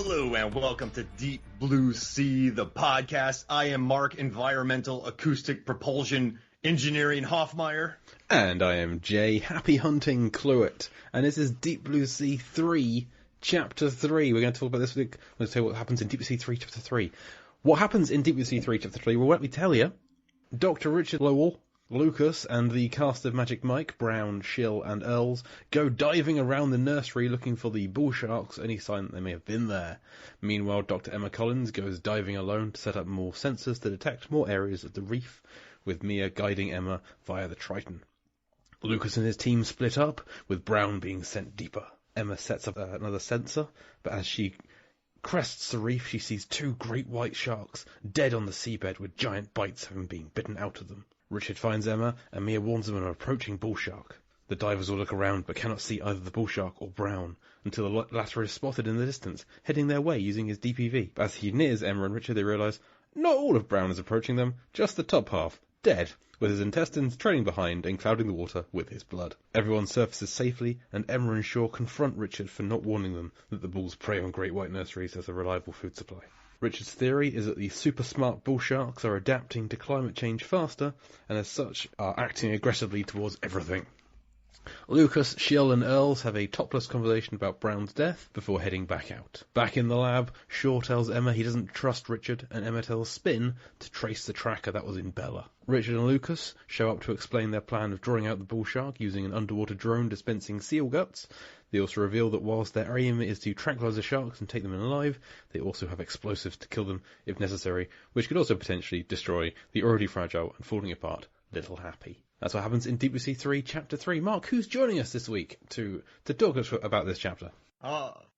Hello and welcome to Deep Blue Sea, the podcast. I am Mark, Environmental Acoustic Propulsion Engineering Hoffmeyer. And I am Jay, Happy Hunting Cluett. And this is Deep Blue Sea 3, Chapter 3. We're going to talk about this week. I'm going to tell you what happens in Deep Blue Sea 3, Chapter 3. What happens in Deep Blue Sea 3, Chapter 3? Well, let me tell you. Dr. Richard Lowell, Lucas, and the cast of Magic Mike, Brown, Shill, and Earls, go diving around the nursery looking for the bull sharks, any sign that they may have been there. Meanwhile, Dr. Emma Collins goes diving alone to set up more sensors to detect more areas of the reef, with Mia guiding Emma via the Triton. Lucas and his team split up, with Brown being sent deeper. Emma sets up another sensor, but as she crests the reef, she sees two great white sharks, dead on the seabed with giant bites having been bitten out of them. Richard finds Emma, and Mia warns them of an approaching bull shark. The divers all look around, but cannot see either the bull shark or Brown, until the latter is spotted in the distance, heading their way using his DPV. As he nears Emma and Richard, they realise not all of Brown is approaching them, just the top half, dead, with his intestines trailing behind and clouding the water with his blood. Everyone surfaces safely, and Emma and Shaw confront Richard for not warning them that the bulls prey on great white nurseries as a reliable food supply. Richard's theory is that the super smart bull sharks are adapting to climate change faster, and as such are acting aggressively towards everything. Lucas, Shill, and Earls have a topless conversation about Brown's death before heading back out. Back in the lab, Shaw tells Emma he doesn't trust Richard, and Emma tells Spin to trace the tracker that was in Bella. Richard and Lucas show up to explain their plan of drawing out the bull shark using an underwater drone dispensing seal guts. They also reveal that whilst their aim is to tranquilize the sharks and take them in alive, they also have explosives to kill them if necessary, which could also potentially destroy the already fragile and falling apart Little Happy. That's what happens in Deep Blue Sea 3, Chapter 3. Mark, who's joining us this week to talk us about this chapter?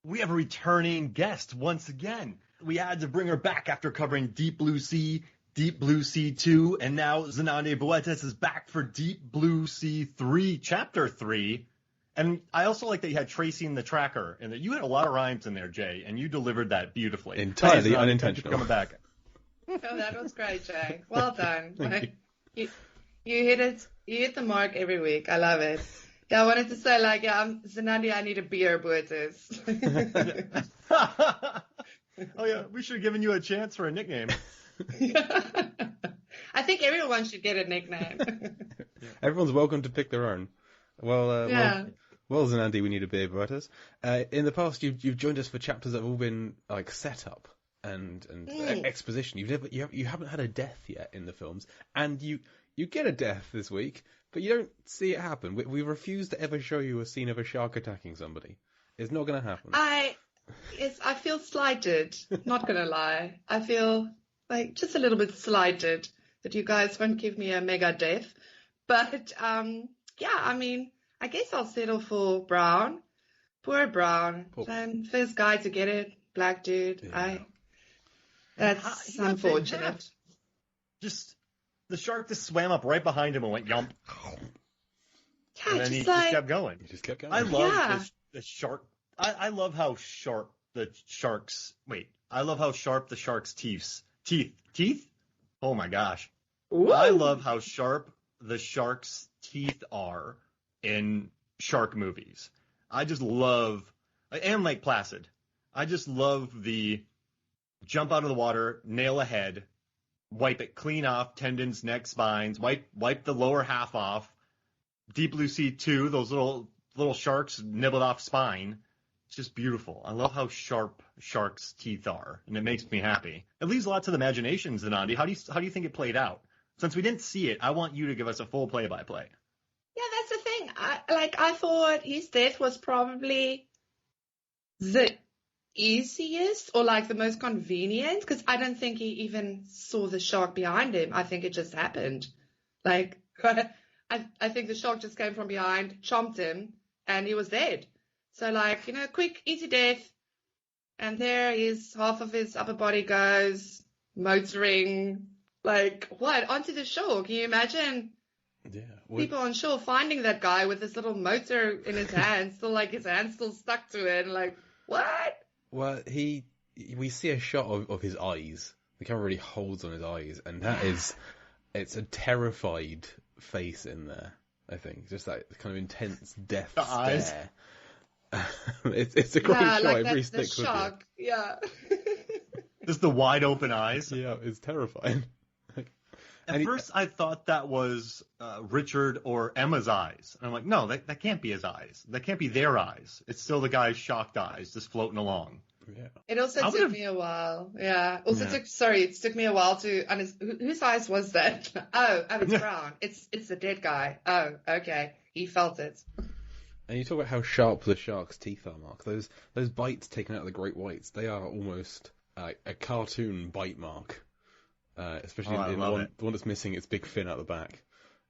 We have a returning guest once again. We had to bring her back after covering Deep Blue Sea 2, and now Zenande Boetes is back for Deep Blue Sea 3, Chapter 3. And I also like that you had tracing the tracker, and that you had a lot of rhymes in there, Jay, and you delivered that beautifully. Entirely unintentional. Coming back. Oh, that was great, Jay. Well done. Thank you hit it. You hit the mark every week. I love it. Yeah, I wanted to say, I'm Zenandi, I need a beer, Boetes. Oh, yeah, we should have given you a chance for a nickname. I think everyone should get a nickname. Everyone's welcome to pick their own. Well, Zenandi, we need a beer, Boetes. In the past, you've joined us for chapters that have all been like setup and exposition. You haven't had a death yet in the films, and you get a death this week, but you don't see it happen. We refuse to ever show you a scene of a shark attacking somebody. It's not going to happen. I feel slighted. Not going to lie. I feel like just a little bit slighted that you guys won't give me a mega death. But I guess I'll settle for Brown. Poor Brown. First guy to get it, black dude. Yeah. That's unfortunate. Just the shark just swam up right behind him and went yump. Yeah, and then he just kept going. He just kept going. I love the shark. I love how sharp the shark's. Wait, I love how sharp the shark's teeth. Oh my gosh. Ooh. I love how sharp the shark's teeth are in shark movies. I just love, and Lake Placid. I just love the jump out of the water, nail a head, wipe it clean off, tendons, neck, spines, wipe the lower half off. Deep Blue Sea 2, those little sharks nibbled off spine. It's just beautiful. I love how sharp sharks' teeth are, and it makes me happy. It leaves lots of imagination, Zenandi. How do you think it played out? Since we didn't see it, I want you to give us a full play-by-play. Yeah, that's the thing. I thought his death was probably the easiest or the most convenient, because I don't think he even saw the shark behind him. I think it just happened. I think the shark just came from behind, chomped him, and he was dead. So quick, easy death. And there half of his upper body goes motoring, onto the shore. Can you imagine? Yeah. People on shore finding that guy with this little motor in his hand, still his hand's still stuck to it, and what? Well, we see a shot of his eyes. The camera really holds on his eyes, and it's a terrified face in there, I think. Just that kind of intense death stare. Eyes. It's a great Yeah, shot. like It really the sticks with you. shark. Yeah. Just the wide open eyes. Yeah, it's terrifying. At first, I thought that was Richard or Emma's eyes. And I'm like, no, that can't be his eyes. That can't be their eyes. It's still the guy's shocked eyes just floating along. Yeah. It also took me a while. Yeah. Also it took me a while to understand whose eyes was that? Oh, it's Brown. It's the dead guy. Oh, okay. He felt it. And you talk about how sharp the shark's teeth are, Mark. Those bites taken out of the great whites, they are almost a cartoon bite mark. Especially in the one that's missing its big fin out the back.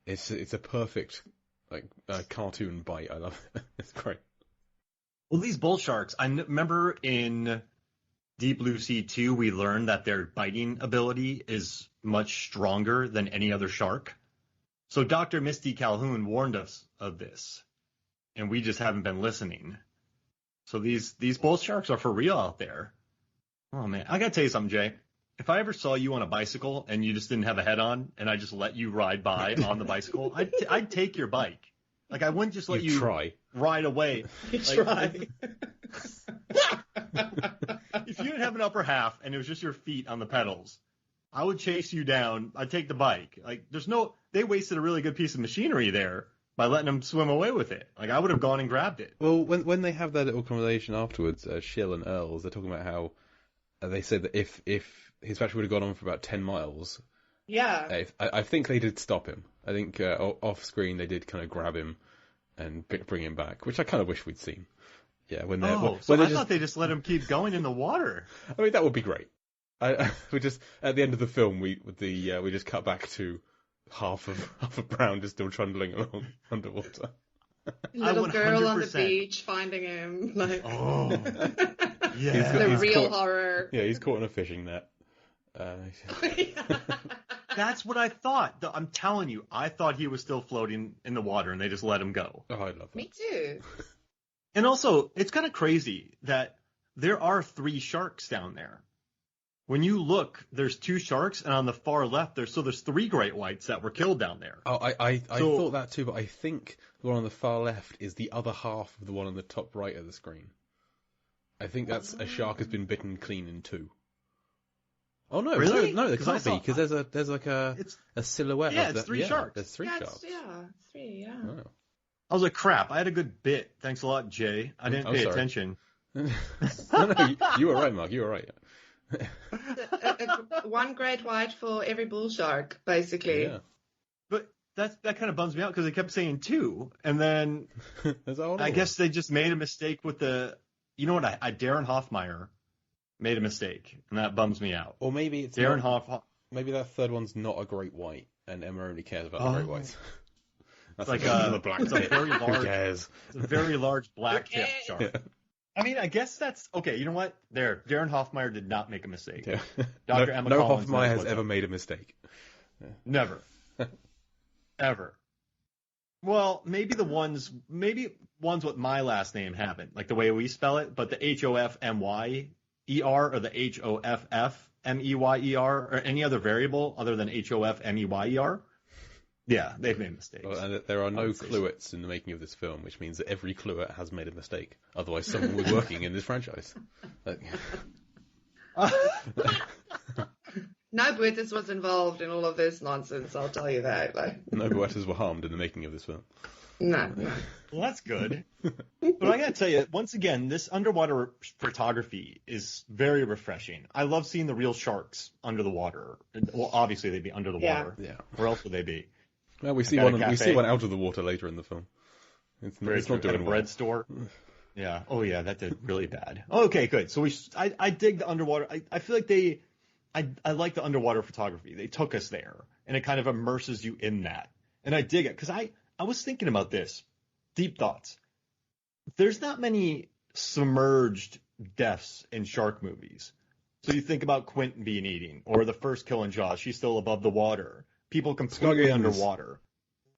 It's a perfect cartoon bite. I love it. It's great. Well, these bull sharks, I remember in Deep Blue Sea 2, we learned that their biting ability is much stronger than any other shark. So Dr. Misty Calhoun warned us of this, and we just haven't been listening. So these bull sharks are for real out there. Oh, man. I got to tell you something, Jay. If I ever saw you on a bicycle and you just didn't have a head on, and I just let you ride by on the bicycle, I'd take your bike. Like, I wouldn't just let you try. Ride away. Try. If you didn't have an upper half and it was just your feet on the pedals, I would chase you down. I'd take the bike. Like, they wasted a really good piece of machinery there by letting them swim away with it. Like, I would have gone and grabbed it. Well, when they have that little conversation afterwards, Shill and Earls, they're talking about how they said that if his battery would have gone on for about 10 miles, yeah, I think they did stop him. I think off screen they did kind of grab him and bring him back, which I kind of wish we'd seen. Yeah, when they're I thought they just let him keep going in the water. I mean, that would be great. We just at the end of the film we just cut back to half of Brown just still trundling along underwater. Little girl on the beach finding him, like yeah, the real caught, horror. Yeah, he's caught in a fishing net. That's what I thought. I'm telling you, I thought he was still floating in the water and they just let him go. Oh, I love that. Me too. And also, it's kind of crazy that there are 3 sharks down there. When you look, there's 2 sharks, and on the far left, there's 3 great whites that were killed down there. Oh, I thought that too, but I think the one on the far left is the other half of the one on the top right of the screen. I think that's a shark has been bitten clean in 2. Oh no, really? No, there can't be because there's like a silhouette. Yeah, of it's 3 sharks. There's 3 sharks. 3. Yeah. Oh. I was like, crap. I had a good bit. Thanks a lot, Jay. I didn't pay attention. No, you were right, Mark. You were right. One great white for every bull shark, basically. Yeah. But that kind of bums me out because they kept saying 2, and then I guess they just made a mistake with the. You know what? Darren Hoffmeyer made a mistake, and that bums me out. Or maybe it's maybe that third one's not a great white, and Emma only cares about the great whites. That's like a black it's a very large. Who cares? It's a very large black tip shark. Yeah. I mean, I guess that's okay. You know what? Darren Hoffmeyer did not make a mistake. Yeah. Dr. Emma no Collins Hoffmeyer has ever made a mistake. Yeah. Never. Ever. Well, maybe ones with my last name haven't, like the way we spell it, but the HOFMYER or the HOFFMEYER or any other variable other than HOFMEYER. Yeah, they've made mistakes. Well, and there are no Cluets in the making of this film, which means that every Cluet has made a mistake. Otherwise, someone was working in this franchise. No Boetas was involved in all of this nonsense, I'll tell you that. No Boetas were harmed in the making of this film. No. Well, that's good. But I gotta tell you, once again, this underwater photography is very refreshing. I love seeing the real sharks under the water. Well, obviously they'd be under the water. Yeah. Where else would they be? Well, we see one out of the water later in the film. It's not doing at a bread store. Yeah. Oh yeah, that did really bad. Okay, good. So I dig the underwater. I feel like I like the underwater photography. They took us there, and it kind of immerses you in that. And I dig it because I was thinking about this. Deep thoughts. There's not many submerged deaths in shark movies. So you think about Quentin being eaten, or the first kill in Jaws. She's still above the water. People completely underwater.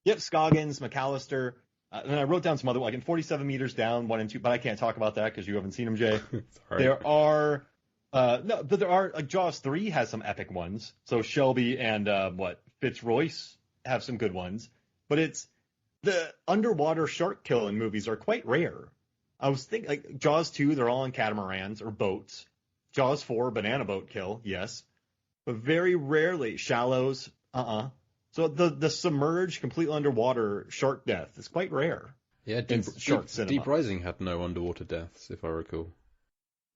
Yep, Scoggins, McAllister. And I wrote down some other, like in 47 meters down, 1 and 2, but I can't talk about that because you haven't seen them, Jay. Sorry. There are, like Jaws 3 has some epic ones. So Shelby and, Fitzroyce have some good ones. But the underwater shark killing movies are quite rare. I was thinking, like, Jaws 2, they're all on catamarans or boats. Jaws 4, banana boat kill, yes. But very rarely, shallows, So the submerged, completely underwater shark death is quite rare Yeah, in shark cinema. Deep Rising had no underwater deaths, if I recall.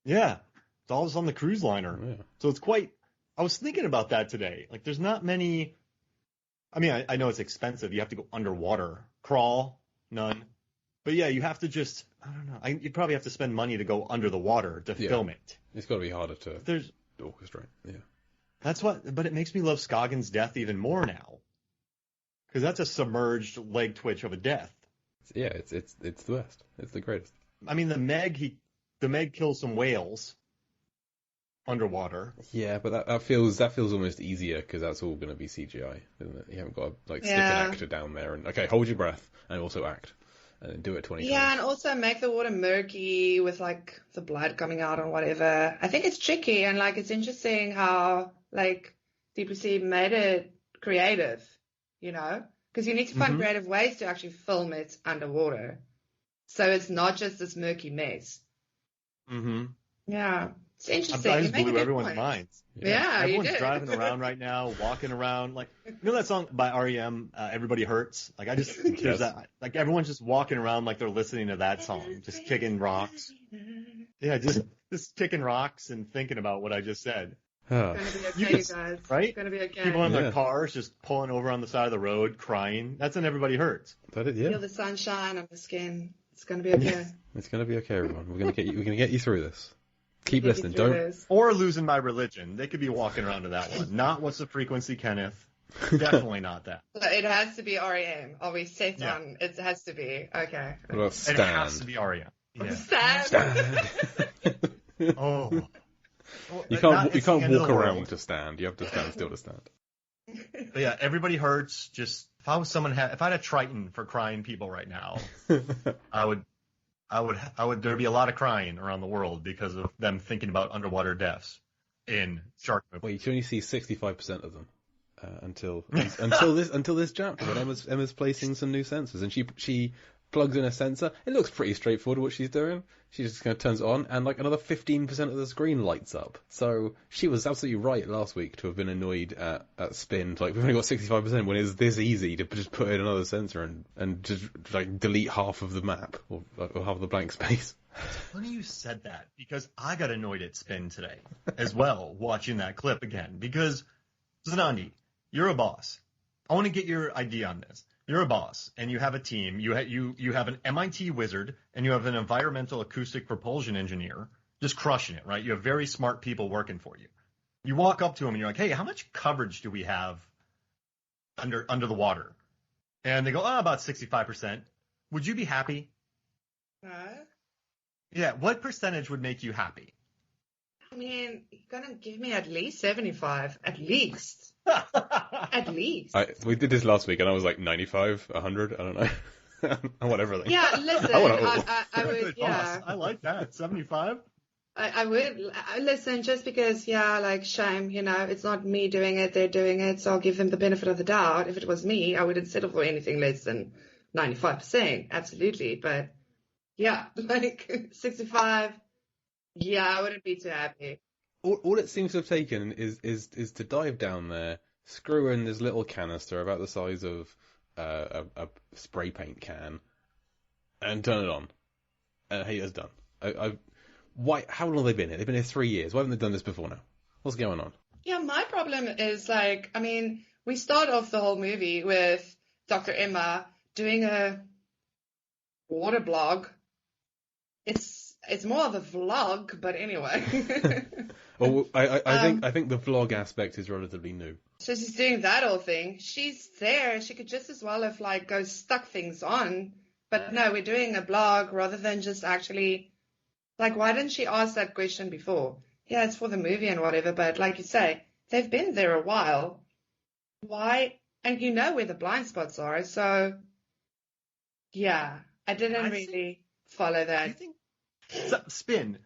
Yeah, it's all just on the cruise liner. Yeah. So it's quite. I was thinking about that today. Like, there's not many. I mean, I know it's expensive. You have to go underwater, crawl, none. But yeah, you have to just. I don't know. You probably have to spend money to go under the water to film it. It's got to be harder to orchestrate. Yeah. That's what. But it makes me love Scoggins' death even more now, because that's a submerged leg twitch of a death. Yeah, it's the best. It's the greatest. I mean, the Meg kills some whales underwater. Yeah, but that feels almost easier because that's all going to be CGI, isn't it? You haven't got to stick an actor down there and hold your breath and also act and do it 20 times. Yeah, and also make the water murky with like the blood coming out and whatever. I think it's tricky and like it's interesting how like Deep Blue Sea made it creative, because you need to find creative ways to actually film it underwater. So it's not just this murky mess. Mm-hmm. Yeah. It's interesting. I just blew everyone's minds. Yeah, everyone's driving around right now, walking around. Like, that song by REM, Everybody Hurts? Like, there's that. Like, everyone's just walking around like they're listening to that song, just kicking rocks. Yeah, just kicking rocks and thinking about what I just said. It's gonna be okay, you guys. Right? It's gonna be okay. People in their cars just pulling over on the side of the road, crying. That's when Everybody Hurts. Feel the sunshine on the skin. It's gonna be okay. It's gonna be okay, everyone. We're gonna get you through this. Keep listening. Don't. Or Losing My Religion. They could be walking around to that one. Not What's the Frequency, Kenneth. Definitely not that. It has to be REM. Are we set on? It has to be. Okay. What about Stand? It has to be REM. Yeah. Stand. Oh. You can't walk around to stand. You have to stand still to stand. But yeah, Everybody Hurts. Just if I had a Triton for crying people right now, I would there'd be a lot of crying around the world because of them thinking about underwater deaths in shark movies. Well, you can only see 65% of them until this chapter when Emma's placing some new sensors and she plugs in a sensor. It looks pretty straightforward what she's doing. She just kind of turns it on and like another 15% of the screen lights up. So she was absolutely right last week to have been annoyed at Spin. Like, we've only got 65% when it's this easy to just put in another sensor and just like delete half of the map or half of the blank space. It's funny you said that because I got annoyed at Spin today as well watching that clip again because Zanandi, you're a boss. I want to get your idea on this. You're a boss, and you have a team. You have an MIT wizard, and you have an environmental acoustic propulsion engineer just crushing it, right? You have very smart people working for you. You walk up to them, and you're like, hey, how much coverage do we have under the water? And they go, about 65%. Would you be happy? Yeah, what percentage would make you happy? I mean, you're going to give me at least 75. At least. At least. We did this last week, and I was like 95, 100, I don't know. Whatever. Yeah, listen, I would, yeah. I like that. 75? I would, listen, just because, like, shame, it's not me doing it, they're doing it, so I'll give them the benefit of the doubt. If it was me, I wouldn't settle for anything less than 95%, absolutely. But, yeah, like, 65, yeah, I wouldn't be too happy. All it seems to have taken is to dive down there, screw in this little canister about the size of a spray paint can, and turn it on. And hey, it's done. Why? How long have they been here? They've been here 3 years. Why haven't they done this before now? What's going on? Yeah, my problem is like, I mean, we start off the whole movie with Dr. Emma doing a water blog. It's more of a vlog, but anyway. Well, I think the vlog aspect is relatively new. So she's doing that whole thing. She's there. She could just as well have like stuck things on. But no, we're doing a blog rather than just actually, like, why didn't she ask that question before? Yeah, it's for the movie and whatever, but like you say, they've been there a while. Why? And you know where the blind spots are. So, yeah, I didn't really follow that. Spin.